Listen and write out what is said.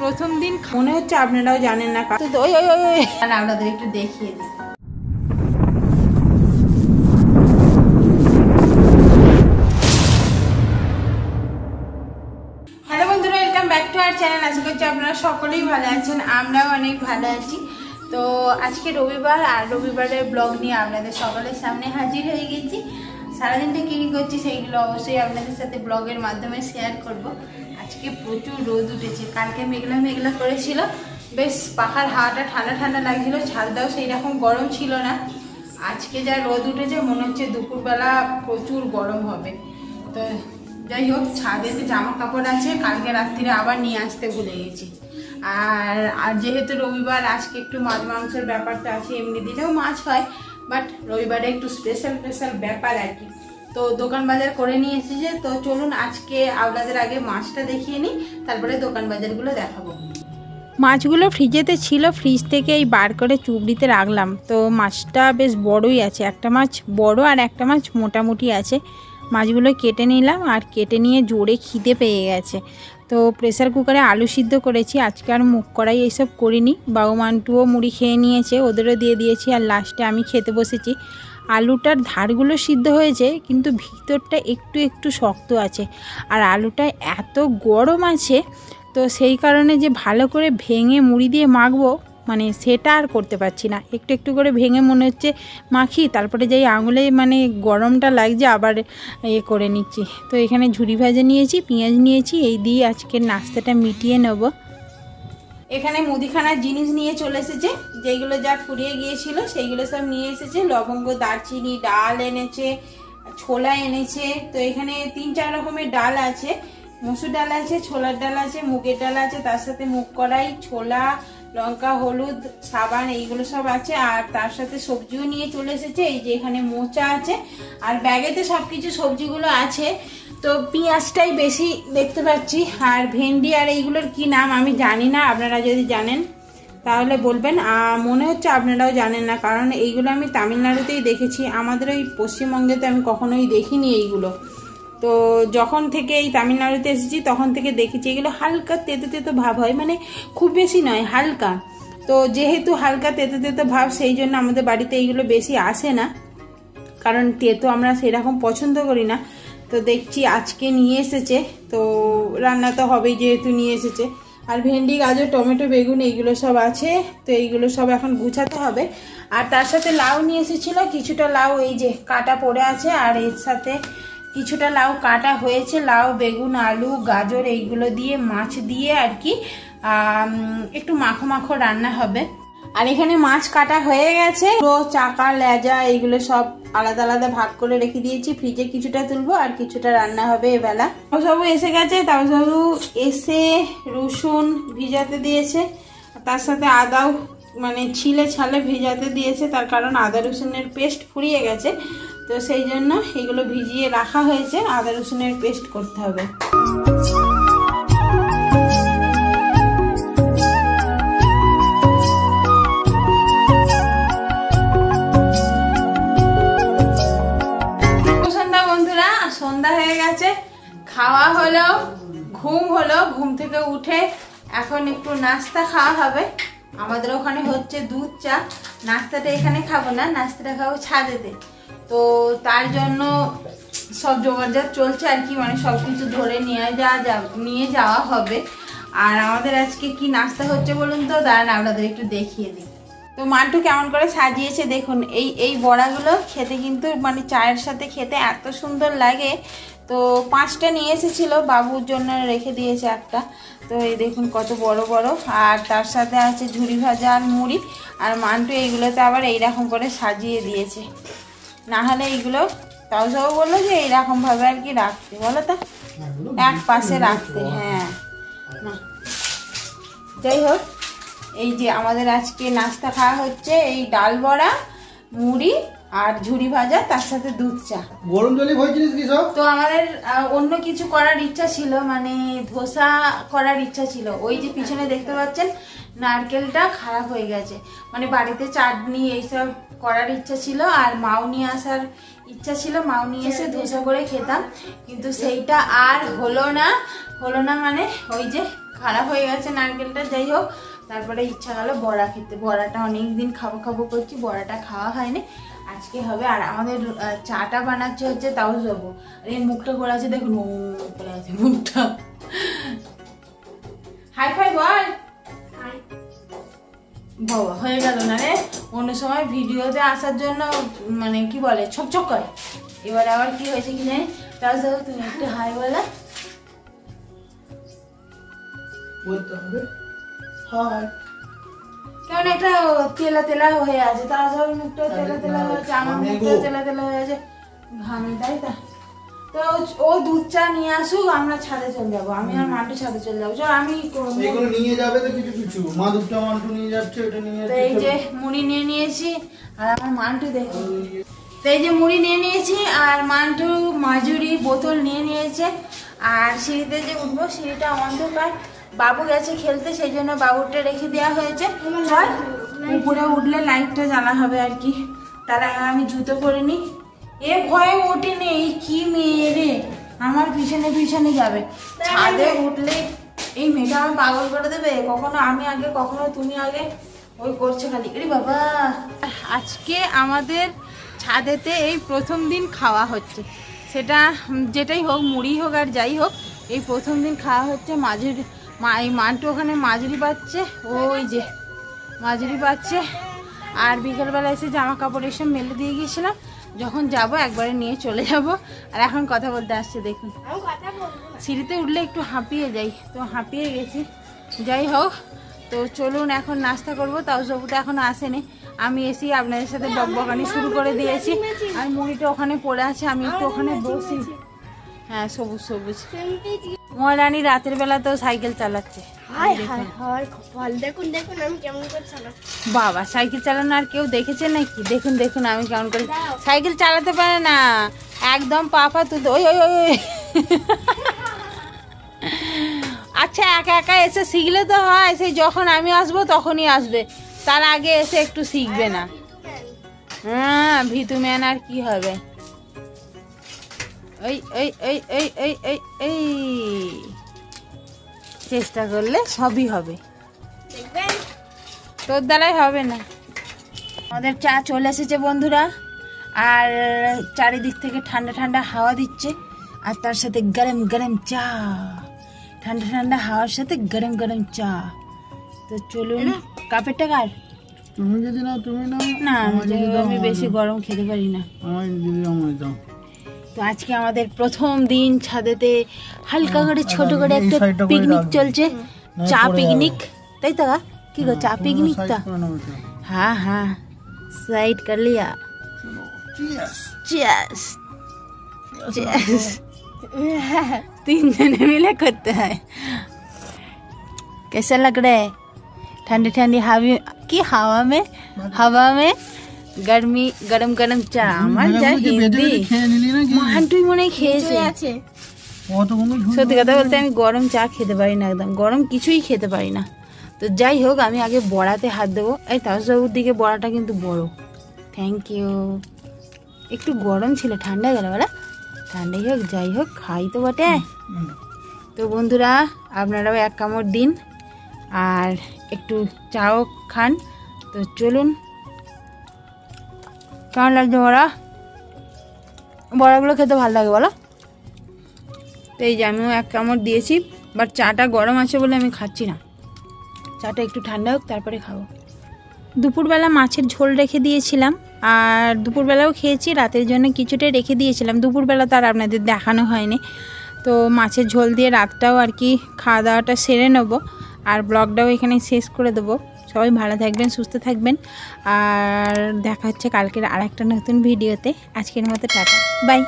প্রথম দিন মনে হচ্ছে আপনারাও জানেন না, ওই ওই ওই আপনাদের একটু দেখিয়ে দিই। হ্যালো বন্ধুরা, welcome back to our channel. আশা করছি আপনারা সকলেই ভালো আছেন, আমরাও অনেক ভালো আছি। তো আজকে রবিবার, আর রবিবারের ব্লগ নিয়ে আপনাদের সকলের সামনে হাজির হয়ে গেছি। সারাদিনটা কী করছি সেইগুলো অবশ্যই আপনাদের সাথে ব্লগের মাধ্যমে শেয়ার করব। আজকে প্রচুর রোদ উঠেছে, কালকে মেঘলা মেঘলা করেছিল, বেশ পাখার হাওয়াটা ঠান্ডা ঠান্ডা লাগছিল, ছাদটাও সেই রকম গরম ছিল না। আজকে যা রোদ উঠেছে মনে হচ্ছে দুপুরবেলা প্রচুর গরম হবে। তো যাই হোক, ছাদেতে জামা কাপড় আছে, কালকে রাত্রিরে আবার নিয়ে আসতে ভুলে গেছি। আর যেহেতু রবিবার, আজকে একটু মাছ মাংসের ব্যাপারটা আছে। এমনি দিনেও মাছ হয়, বাট রবিবারে একটু স্পেশাল ব্যাপার আর কি। তো দোকান বাজার করে নিয়ে এসেছে। তো চলুন আজকে আপনাদের আগে মাছটা দেখিয়ে নিই, তারপরে দোকান বাজারগুলো দেখাবো। মাছগুলো ফ্রিজেতে ছিল, ফ্রিজ থেকে এই বার করে চুবড়িতে রাখলাম। তো মাছটা বেশ বড়ই আছে, একটা মাছ বড় আর একটা মাছ মোটামুটি আছে। মাছগুলো কেটে নিলাম, আর কেটে নিয়ে জোরে খিদে পেয়ে গেছে। তো প্রেসার কুকারে আলু সিদ্ধ করেছি, আজকে আর মুখ কড়াই এইসব করিনি। বাবু মান্টুও মুড়ি খেয়ে নিয়েছে, ওদেরও দিয়ে দিয়েছি, আর লাস্টে আমি খেতে বসেছি। আলুটার ধারগুলো সিদ্ধ হয়েছে, কিন্তু ভিতরটা একটু একটু শক্ত আছে, আর আলুটা এত গরম আছে, তো সেই কারণে যে ভালো করে ভেঙে মুড়ি দিয়ে মাখবো, মানে সেটা আর করতে পারছি না। একটু একটু করে ভেঙে মনে হচ্ছে মাখি, তারপরে যেই আঙুলে মানে গরমটা লাগছে আবার করে নিচ্ছি। তো এখানে ঝুরি ভাজা নিয়েছি, পেঁয়াজ নিয়েছি, এই দিয়ে আজকের নাস্তাটা মিটিয়ে নেব। এখানে মুদিখানার জিনিস নিয়ে চলে এসেছে, যেগুলো যা ফুরিয়ে গিয়েছিল সেইগুলো সব নিয়ে এসেছে। লবঙ্গ, দারচিনি, ডাল এনেছে, ছোলা এনেছে। তো এখানে 3-4 রকমের ডাল আছে, মসুর ডাল আছে, ছোলার ডাল আছে, মুগের ডাল আছে, তার সাথে মুগ কড়াই, ছোলা, লঙ্কা, হলুদ, সাবান, এইগুলো সব আছে। আর তার সাথে সবজিও নিয়ে চলে এসেছে, এই যে এখানে মোচা আছে, আর ব্যাগেতে সবকিছু সবজিগুলো আছে। তো পেঁয়াজটাই বেশি দেখতে পাচ্ছি, আর ভেন্ডি আর এইগুলোর কি নাম আমি জানি না, আপনারা যদি জানেন তাহলে বলবেন। মনে হচ্ছে আপনারাও জানেন না, কারণ এইগুলো আমি তামিলনাড়ুতেই দেখেছি, আমাদের ওই পশ্চিমবঙ্গে তো আমি কখনোই দেখিনি এইগুলো। তো যখন থেকে এই তামিলনাড়ুতে এসেছি তখন থেকে দেখেছি এগুলো হালকা তেতো তেতো ভাব হয়, মানে খুব বেশি নয়, হালকা। তো যেহেতু হালকা তেতো তেতো ভাব, সেই জন্য আমাদের বাড়িতে এইগুলো বেশি আসে না, কারণ তেতো আমরা সেরকম পছন্দ করি না। তো দেখছি আজকে নিয়ে এসেছে, তো রান্না তো হবেই যেহেতু নিয়ে এসেছে। আর ভেন্ডি, গাজর, টমেটো, বেগুন এইগুলো সব আছে। তো এইগুলো সব এখন গুছাতে হবে। আর তার সাথে লাউ নিয়ে এসেছিল, কিছুটা লাউ এই যে কাটা পড়ে আছে, আর এর সাথে কিছুটা লাউ কাটা হয়েছে। লাউ, বেগুন, আলু, গাজর এইগুলো দিয়ে মাছ দিয়ে আর কি একটু মাখো মাখো রান্না হবে। আর এখানে মাছ কাটা হয়ে গেছে, চাকা, লেজা এইগুলো সব আলাদা আলাদা ভাগ করে রেখে দিয়েছি। ফ্রিজে কিছুটা তুলবো, আর কিছুটা রান্না হবে এবেলা। তাবু এসে গেছে, তাবু এসে রসুন ভিজাতে দিয়েছে, তার সাথে আদাও মানে ছিলে ছালে ভিজাতে দিয়েছে, তার কারণ আদা রসুনের পেস্ট ফুরিয়ে গেছে। তো সেই জন্য এগুলো ভিজিয়ে রাখা হয়েছে, আদা রসুনের পেস্ট করতে হবে। সন্ধ্যা হয়ে গেছে, খাওয়া হলো, ঘুম হলো, ঘুম থেকে উঠে এখন একটু নাস্তা খাওয়া হবে। আমাদের ওখানে হচ্ছে দুধ চা। নাস্তাটা এখানে খাবো না, নাস্তাটা খাবো ছাদেতে। তো তার জন্য সব জোগাড় চলছে আর কি, মানে সবকিছু ধরে নিয়ে যাওয়া হবে। আর আমাদের আজকে কি নাস্তা হচ্ছে বলুন তো, দাঁড়ান আপনাদের একটু দেখিয়ে দিই। তো মান্টু কেমন করে সাজিয়েছে দেখুন। এই বড়াগুলো খেতে কিন্তু মানে চায়ের সাথে খেতে এত সুন্দর লাগে। তো 5টা নিয়ে এসেছিল, বাবুর জন্য রেখে দিয়েছে একটা। তো এই দেখুন কত বড় বড়। আর তার সাথে আছে ঝুরি ভাজা আর মুড়ি। আর মান্টু এইগুলোতে আবার এইরকম করে সাজিয়ে দিয়েছে, না হলে এইগুলো তাও সব বললো যে এইরকমভাবে আর কি রাখতে, বলো তো এক পাশে রাখতে। হ্যাঁ, না যাই হোক, এই যে আমাদের আজকে নাস্তা খাওয়া হচ্ছে এই ডাল বড়া, মুড়ি আর ঝুরি ভাজা, তার সাথে দুধ চা। গরম জলে হয়েছিল কি সব। তো আমাদের অন্য কিছু করার ইচ্ছা ছিল, মানে ধোসা করার ইচ্ছা ছিল। ওই যে পিছনে দেখতে পাচ্ছেন নারকেলটা খারাপ হয়ে গেছে, মানে বাড়িতে চাটনি এইসব করার ইচ্ছা ছিল। আর মাও নিয়ে আসার ইচ্ছা ছিল, মাও নিয়ে এসে ধোসা করে খেতাম, কিন্তু সেইটা আর হলো না। মানে ওই যে খারাপ হয়ে গেছে নারকেলটা। যাই হোক, তারপরে ইচ্ছা গেল বড়া খেতে। বড়াটা অনেকদিন খাবো খাবো করছি, বড়াটা খাওয়া হয়নি, আজকে হবে। আর আমাদের চাটা বানাচ্ছে হচ্ছে তাও যাবো। আর এই মুখটা করে আছে দেখুন, করে আছে মুখটা। হাই ফাই বল। বাবা হয়ে গেল না রে, অন্য সময় ভিডিওতে আসার জন্য মানে কি বলে ছকছক করে, এবার আবার কি হয়েছে কি জানি। তাও যাবো, তুমি একটু হাই বলা বলতে হবে। হাই। কেমন একটা তেলা তেলা হয়ে আছে, তাও যাবো মুখটা তেলা তেলা হয়ে আছে, আমার মুখটা তেলা তেলা হয়ে আছে ঘামে, তাই তা। তো ও দুধ চা নিয়ে আসুক, আমরা ছাদে চলে যাবো, আমি আর মান্টু ছাদে চলে যাবো। চল আমি এগুলো নিয়ে যাবে তো কিছু কিছু, মা দুধটা মান্টু নিয়ে যাচ্ছে, ওটা নিয়ে যাচ্ছে। এই যে মুড়ি নিয়ে নিয়েছি, আর আমার মান্টু দেখো, তো এই যে মুড়ি নিয়ে নিয়েছি, আর মান্টু মাজুরি বোতল নিয়ে নিয়েছে। আর সিঁড়িতে যে উঠবো, সিঁড়িটা অন্ধকার, বাবু গেছে খেলতে, সেই জন্য বাবুরটা রেখে দেওয়া হয়েছে। চল উপরে উঠলে লাইটটা জ্বালা হবে আর কি। তার আগে আমি জুতো পরে নি। এ ভয়ে ওঠেনি, এই কি মেয়ে রে, আমার পিছনে পিছনে যাবে। ছাদে উঠলে এই মেয়েটা আমার পাগল করে দেবে, কখনো আমি আগে কখনো তুমি আগে, ওই করছে খালি। এরে বাবা, আজকে আমাদের ছাদেতে এই প্রথম দিন খাওয়া হচ্ছে, সেটা যেটাই হোক, মুড়ি হোক আর যাই হোক, এই প্রথম দিন খাওয়া হচ্ছে। মাজুরি এই মান্টু ওখানে মাজুরি পাচ্ছে, ওই যে মাজুরি পাচ্ছে। আর বিকেলবেলা এসে জামা কাপড় এসে মেলে দিয়ে গিয়েছিলাম, যখন যাব একবারে নিয়ে চলে যাব। আর এখন কথা বলতে আসছে দেখুন, সিঁড়িতে উঠলে একটু হাঁপিয়ে যাই, তো হাঁপিয়ে গেছি। যাই হোক, তো চলুন এখন নাস্তা করব। তাও সবু তো এখনো আসেনি, আমি এসে আপনাদের সাথে বকবকানি শুরু করে দিয়েছি। আর মুড়িটা ওখানে পড়ে আছে, আমি একটু ওখানে বসি। হ্যাঁ সবুজ সবুজ। ময়রানি রাতের বেলা তো সাইকেল চালাচ্ছে। বাবা সাইকেল চালানো আর কেউ দেখেছে নাকি? দেখুন দেখুন আমি কেমন করে সাইকেল চালাতে পারে না, একদম পাপা তুই। ওই ওই ওই আচ্ছা, একা একা এসে শিখলে তো হয়, সেই যখন আমি আসবো তখনই আসবে, তার আগে এসে একটু শিখবে না? হ্যাঁ ভিতু ম্যান, আর কি হবে। এই এই এই এই এই এই এই চেষ্টা করলে সবই হবে, তোর দ্বারাই হবে না। আমাদের চা চলে এসেছে বন্ধুরা, আর চারিদিক থেকে ঠান্ডা ঠান্ডা হাওয়া দিচ্ছে, আর তার সাথে গরম গরম চা, ঠান্ডা ঠান্ডা হাওয়ার সাথে গরম গরম চা। তো চলুন, কাপের টাকার তুমি যদি নাও তুমি নাও, না আমি বেশি গরম খেতে পারি না। আমার যদি আমায় দাও। তো আজকে আমাদের প্রথম দিন ছাদেতে হালকা করে ছোট করে একটা পিকনিক চলছে, চা পিকনিক, তাই তো? কি গো চা পিকনিক? তা হ্যাঁ হ্যাঁ, সাইড कर लिया। चीयर्स चीयर्स, तीन जने मिले करते हैं। कैसा लग रहा है? ठंडी ठंडी हवा में गर्मी गरम गरम চা। আমার যা হিন্দি, মান্টুই মনে খেয়েছে। সত্যি কথা বলতে আমি গরম চা খেতে পারি না, একদম গরম কিছুই খেতে পারি না। তো যাই হোক, আমি আগে বড়াতে হাত দেবো। এই তাজবাবুর দিকে বড়াটা কিন্তু বড়, থ্যাংক ইউ। একটু গরম ছিল, ঠান্ডা গেল বলা, ঠান্ডাই হোক যাই হোক, খাই তো বটে। তো বন্ধুরা আপনারাও এক কামড় দিন, আর একটু চাও খান। তো চলুন, কেমন লাগছে বড়া? বড়াগুলো খেতে ভালো লাগে বলো? তো এই যে আমিও এক কামড় দিয়েছি, বাট চাটা গরম আছে বলে আমি খাচ্ছি না, চাটা একটু ঠান্ডা হোক তারপরে খাবো। দুপুরবেলা মাছের ঝোল রেখে দিয়েছিলাম, আর দুপুরবেলাও খেয়েছি, রাতের জন্য কিছুটা রেখে দিয়েছিলাম। দুপুরবেলা তার আপনাদের দেখানো হয়নি, তো মাছের ঝোল দিয়ে রাতটাও আর কি খাওয়া দাওয়াটা সেরে নেবো, আর ব্লগটাও এখানে শেষ করে দেবো। সবাই ভালো থাকবেন, সুস্থ থাকবেন, আর দেখা হচ্ছে কালকের আর একটা নতুন ভিডিওতে। আজকের মতো টাটা, বাই।